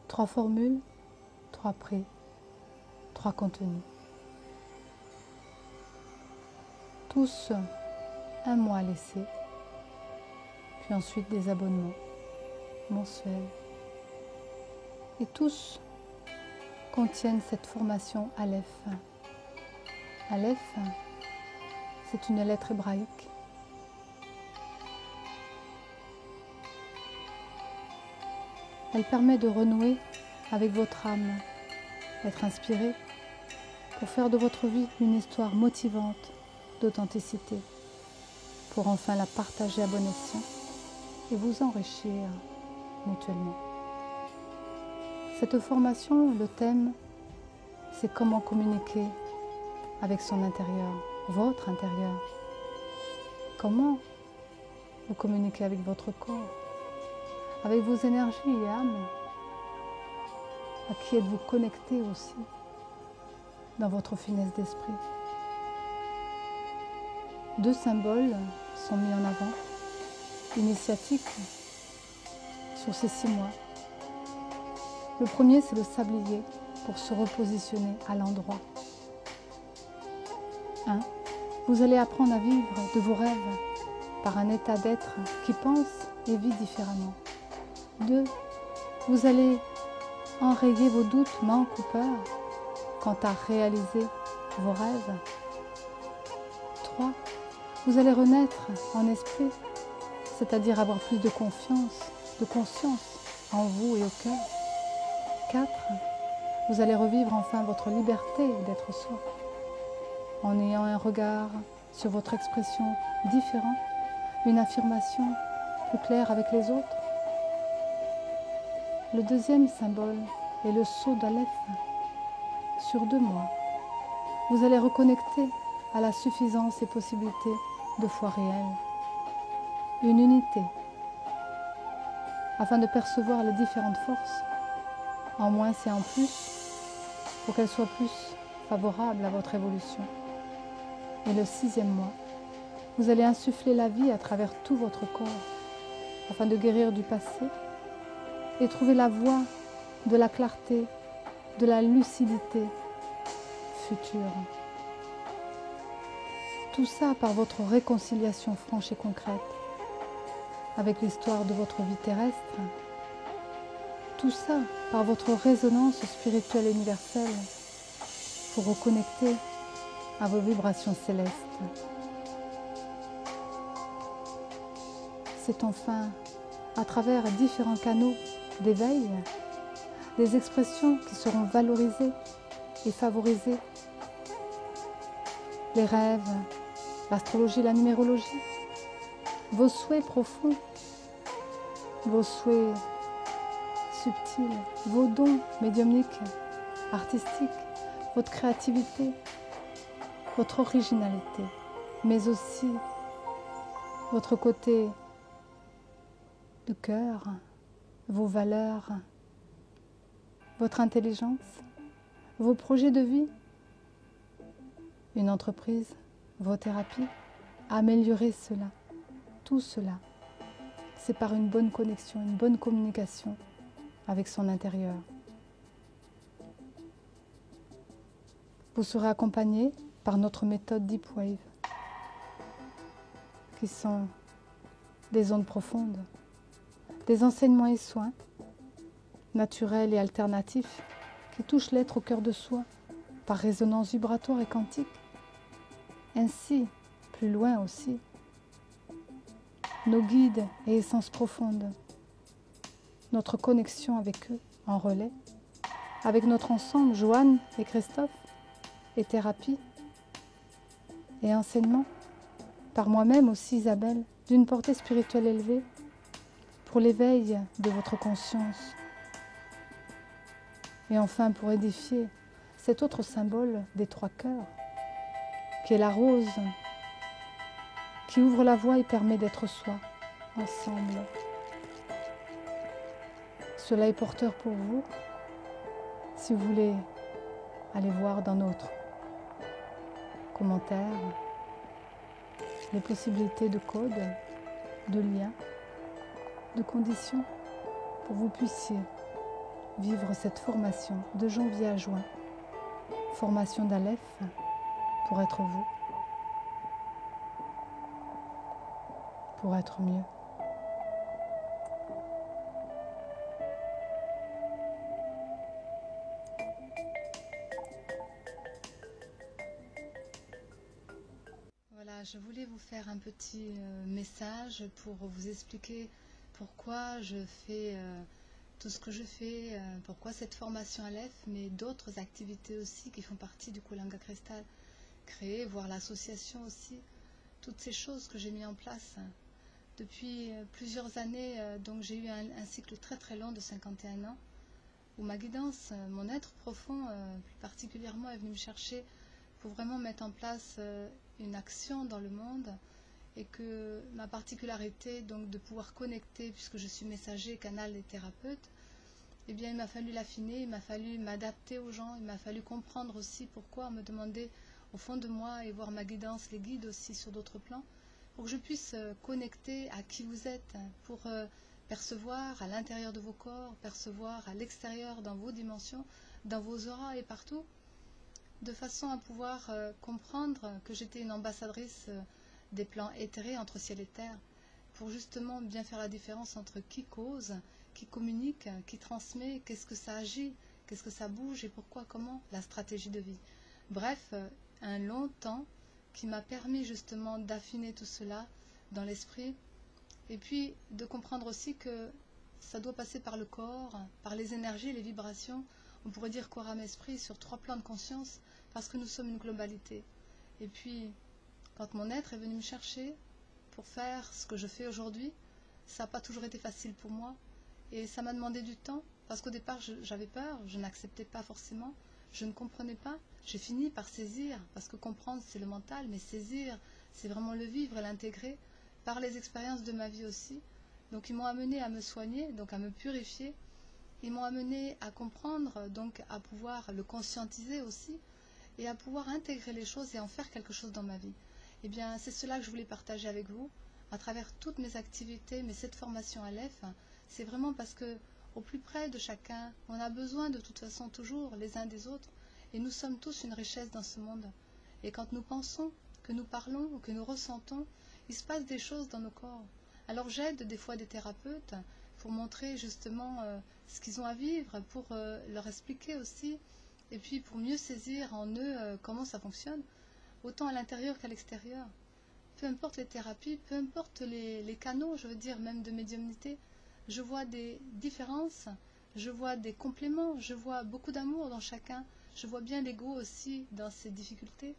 3 formules, 3 prix, 3 contenus. Tous un mois laissé, puis ensuite des abonnements mensuels. Et tous contiennent cette formation Aleph. Aleph, c'est une lettre hébraïque. Elle permet de renouer avec votre âme, d'être inspiré pour faire de votre vie une histoire motivante d'authenticité, pour enfin la partager à bon escient et vous enrichir mutuellement. Cette formation, le thème, c'est comment communiquer avec son intérieur, votre intérieur. Comment vous communiquez avec votre corps, avec vos énergies et âmes. À qui êtes-vous connecté aussi dans votre finesse d'esprit. 2 symboles sont mis en avant, initiatiques, sur ces 6 mois. Le premier, c'est le sablier pour se repositionner à l'endroit. 1. Vous allez apprendre à vivre de vos rêves par un état d'être qui pense et vit différemment. 2. Vous allez enrayer vos doutes, manques ou peurs quant à réaliser vos rêves. 3. Vous allez renaître en esprit, c'est-à-dire avoir plus de confiance, de conscience en vous et au cœur. 4. Vous allez revivre enfin votre liberté d'être soi, en ayant un regard sur votre expression différent, une affirmation plus claire avec les autres. Le deuxième symbole est le saut d'Aleph. Sur 2 mois, vous allez reconnecter à la suffisance et possibilité de foi réelle, une unité, afin de percevoir les différentes forces, en moins et en plus, pour qu'elles soient plus favorables à votre évolution. Et le 6e mois, vous allez insuffler la vie à travers tout votre corps, afin de guérir du passé et trouver la voie de la clarté, de la lucidité future. Tout ça par votre réconciliation franche et concrète avec l'histoire de votre vie terrestre. Tout ça par votre résonance spirituelle et universelle pour reconnecter à vos vibrations célestes. C'est enfin à travers différents canaux d'éveil, des expressions qui seront valorisées et favorisées. Les rêves, l'astrologie, la numérologie, vos souhaits profonds, vos souhaits subtils, vos dons médiumniques, artistiques, votre créativité, votre originalité, mais aussi votre côté de cœur, vos valeurs, votre intelligence, vos projets de vie, une entreprise, vos thérapies, améliorer cela, tout cela, c'est par une bonne connexion, une bonne communication avec son intérieur. Vous serez accompagné par notre méthode Deep Wave, qui sont des ondes profondes, des enseignements et soins naturels et alternatifs qui touchent l'être au cœur de soi par résonance vibratoire et quantique. Ainsi, plus loin aussi, nos guides et essences profondes, notre connexion avec eux en relais, avec notre ensemble, Joanne et Christophe, et thérapie et enseignement, par moi-même aussi Isabelle, d'une portée spirituelle élevée, pour l'éveil de votre conscience. Et enfin pour édifier cet autre symbole des 3 cœurs, qui est la rose, qui ouvre la voie et permet d'être soi, ensemble. Cela est porteur pour vous, si vous voulez aller voir dans notre commentaires les possibilités de codes, de liens, de conditions pour que vous puissiez vivre cette formation de janvier à juin. Formation d'Aleph pour être vous, pour être mieux. Voilà, je voulais vous faire un petit message pour vous expliquer pourquoi je fais tout ce que je fais, pourquoi cette formation Aleph, mais d'autres activités aussi qui font partie du Kulanga Cristal, créer, voir l'association aussi, toutes ces choses que j'ai mis en place depuis plusieurs années. Donc j'ai eu un cycle très très long de 51 ans, où ma guidance, mon être profond plus particulièrement, est venu me chercher pour vraiment mettre en place une action dans le monde, et que ma particularité donc de pouvoir connecter, puisque je suis messager, canal et thérapeute, eh bien il m'a fallu l'affiner, il m'a fallu m'adapter aux gens, il m'a fallu comprendre aussi pourquoi me demander au fond de moi et voir ma guidance, les guides aussi sur d'autres plans, pour que je puisse connecter à qui vous êtes, pour percevoir à l'intérieur de vos corps, percevoir à l'extérieur dans vos dimensions, dans vos auras et partout, de façon à pouvoir comprendre que j'étais une ambassadrice des plans éthérés entre ciel et terre, pour justement bien faire la différence entre qui cause, qui communique, qui transmet, qu'est-ce que ça agit, qu'est-ce que ça bouge et pourquoi, comment, la stratégie de vie. Bref, un long temps qui m'a permis justement d'affiner tout cela dans l'esprit, et puis de comprendre aussi que ça doit passer par le corps, par les énergies, les vibrations, on pourrait dire corps, âme, esprit, sur 3 plans de conscience, parce que nous sommes une globalité. Et puis, quand mon être est venu me chercher pour faire ce que je fais aujourd'hui, ça n'a pas toujours été facile pour moi, et ça m'a demandé du temps, parce qu'au départ j'avais peur, je n'acceptais pas forcément, je ne comprenais pas. J'ai fini par saisir, parce que comprendre c'est le mental, mais saisir c'est vraiment le vivre et l'intégrer par les expériences de ma vie aussi. Donc ils m'ont amené à me soigner, donc à me purifier, ils m'ont amené à comprendre, donc à pouvoir le conscientiser aussi, et à pouvoir intégrer les choses et en faire quelque chose dans ma vie. Eh bien, c'est cela que je voulais partager avec vous, à travers toutes mes activités, mais cette formation Aleph, c'est vraiment parce que, au plus près de chacun, on a besoin de toute façon toujours les uns des autres, et nous sommes tous une richesse dans ce monde. Et quand nous pensons, que nous parlons, ou que nous ressentons, il se passe des choses dans nos corps. Alors j'aide des fois des thérapeutes pour montrer justement ce qu'ils ont à vivre, pour leur expliquer aussi, et puis pour mieux saisir en eux comment ça fonctionne, autant à l'intérieur qu'à l'extérieur. Peu importe les thérapies, peu importe les canaux, je veux dire, même de médiumnité, je vois des différences, je vois des compléments, je vois beaucoup d'amour dans chacun, je vois bien l'ego aussi dans ses difficultés,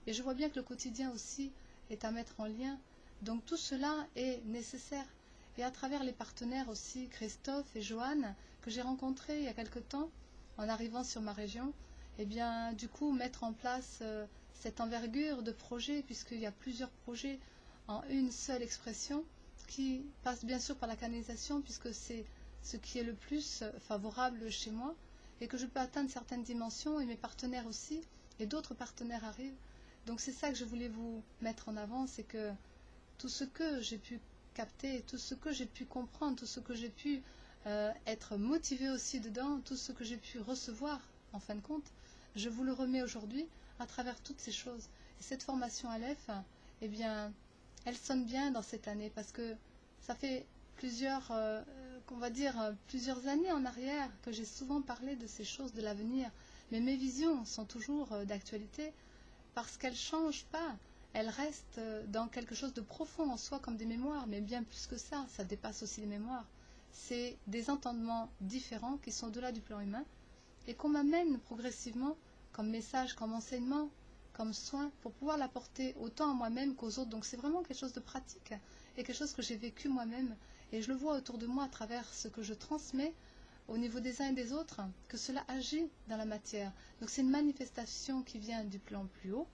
et je vois bien que le quotidien aussi est à mettre en lien. Donc tout cela est nécessaire. Et à travers les partenaires aussi, Christophe et Joanne, que j'ai rencontrés il y a quelque temps, en arrivant sur ma région, et bien du coup mettre en place cette envergure de projet, puisqu'il y a plusieurs projets en une seule expression, qui passe bien sûr par la canalisation, puisque c'est ce qui est le plus favorable chez moi, et que je peux atteindre certaines dimensions, et mes partenaires aussi, et d'autres partenaires arrivent. Donc c'est ça que je voulais vous mettre en avant, c'est que tout ce que j'ai pu capter, tout ce que j'ai pu comprendre, tout ce que j'ai pu être motivé aussi dedans, tout ce que j'ai pu recevoir en fin de compte, je vous le remets aujourd'hui à travers toutes ces choses. Et cette formation Aleph, eh bien, elle sonne bien dans cette année, parce que ça fait plusieurs, on va dire, plusieurs années en arrière que j'ai souvent parlé de ces choses de l'avenir, mais mes visions sont toujours d'actualité, parce qu'elles ne changent pas. Elles restent dans quelque chose de profond en soi, comme des mémoires, mais bien plus que ça, ça dépasse aussi les mémoires. C'est des entendements différents qui sont au-delà du plan humain, et qu'on m'amène progressivement comme message, comme enseignement, comme soin, pour pouvoir l'apporter autant à moi-même qu'aux autres. Donc c'est vraiment quelque chose de pratique, et quelque chose que j'ai vécu moi-même, et je le vois autour de moi à travers ce que je transmets au niveau des uns et des autres, que cela agit dans la matière. Donc c'est une manifestation qui vient du plan plus haut,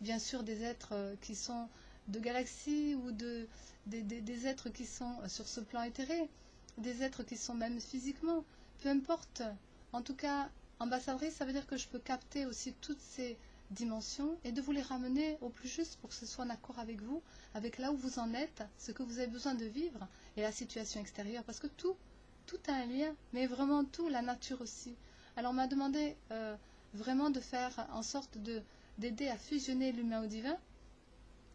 bien sûr des êtres qui sont de galaxies, ou des êtres qui sont sur ce plan éthéré, des êtres qui sont même physiquement, peu importe. En tout cas, ambassadrice, ça veut dire que je peux capter aussi toutes ces dimensions et de vous les ramener au plus juste pour que ce soit en accord avec vous, avec là où vous en êtes, ce que vous avez besoin de vivre et la situation extérieure, parce que tout tout a un lien, mais vraiment tout, la nature aussi. Alors on m'a demandé vraiment de faire en sorte d'aider à fusionner l'humain au divin,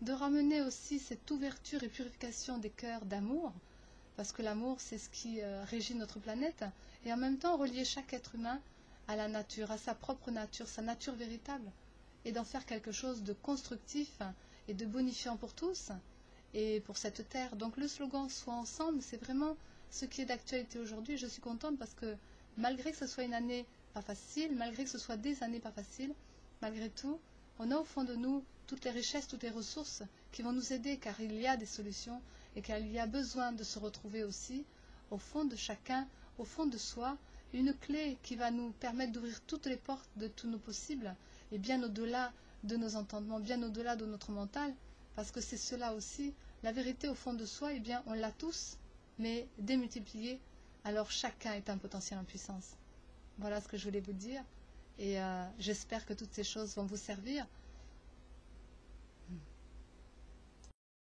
de ramener aussi cette ouverture et purification des cœurs d'amour, parce que l'amour c'est ce qui régit notre planète, et en même temps relier chaque être humain à la nature, à sa propre nature, sa nature véritable, et d'en faire quelque chose de constructif et de bonifiant pour tous et pour cette terre. Donc le slogan Sois ensemble, c'est vraiment ce qui est d'actualité aujourd'hui. Je suis contente parce que malgré que ce soit une année pas facile, malgré que ce soit des années pas faciles, malgré tout, on a au fond de nous toutes les richesses, toutes les ressources qui vont nous aider, car il y a des solutions et qu'il y a besoin de se retrouver aussi au fond de chacun, au fond de soi, une clé qui va nous permettre d'ouvrir toutes les portes de tous nos possibles et bien au-delà de nos entendements, bien au-delà de notre mental, parce que c'est cela aussi, la vérité au fond de soi, eh bien on l'a tous, mais démultipliée, alors chacun est un potentiel en puissance. Voilà ce que je voulais vous dire, et j'espère que toutes ces choses vont vous servir.